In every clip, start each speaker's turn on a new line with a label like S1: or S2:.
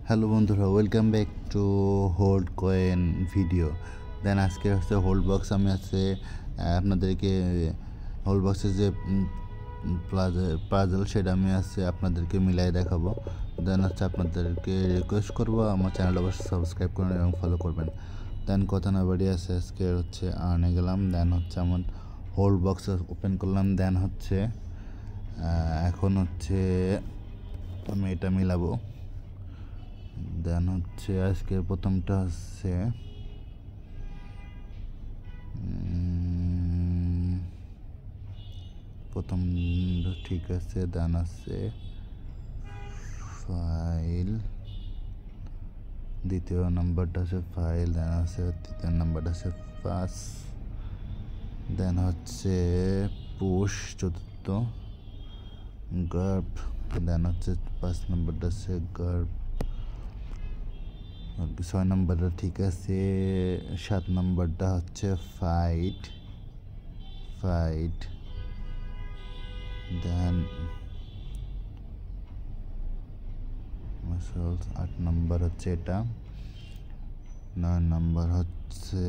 S1: Hello বন্ধুরা, welcome back to hold coin video. Then আজকে হচ্ছে হোল্ড বক্স। আমি হচ্ছে আপনাদেরকে হোল্ড বক্সের যে পাজল সেটা আমি আছে আপনাদেরকে মিলাই দেখাবো। দেন হচ্ছে আপনাদেরকে রিকোয়েস্ট করবো আমার চ্যানেল অবশ্যই সাবস্ক্রাইব করবেন এবং ফলো করবেন। দেন কথা না বাড়িয়ে আছে আজকে হচ্ছে আর্নে গেলাম। দেন হচ্ছে আমার হোল্ড বক্স ওপেন করলাম। দেন হচ্ছে এখন হচ্ছে আমি এটা মিলাবো। দেন হচ্ছে আজকের প্রথমটা হচ্ছে প্রথম ঠিক আছে। দেন আছে ফাইল, দ্বিতীয় নাম্বারটা আছে ফাইল। দেন আছে তৃতীয় নাম্বারটা আছে পাস। দেন হচ্ছে পুশ চতুর্থ, গার্ব। দেন হচ্ছে 5 নাম্বারটা আছে গার্ব। 6 নাম্বারটা ঠিক আছে। 7 নাম্বারটা হচ্ছে ফাইট। দেন 8 নাম্বার হচ্ছে এটা। 9 নাম্বার হচ্ছে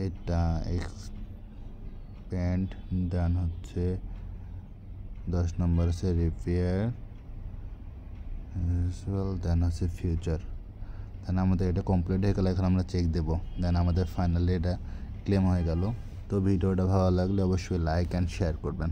S1: এটা এক্সপ্যান্ড। দেন হচ্ছে 10 নাম্বার হচ্ছে রিপেয়ার। দেন হচ্ছে ফিউচার। দেন আমাদের এটা কমপ্লিট হয়ে গেল। এখন আমরা চেক দেবো। দেন আমাদের ফাইনালি এটা ক্লেম হয়ে গেল। তো ভিডিওটা ভালো লাগলে অবশ্যই লাইক অ্যান্ড শেয়ার করবেন।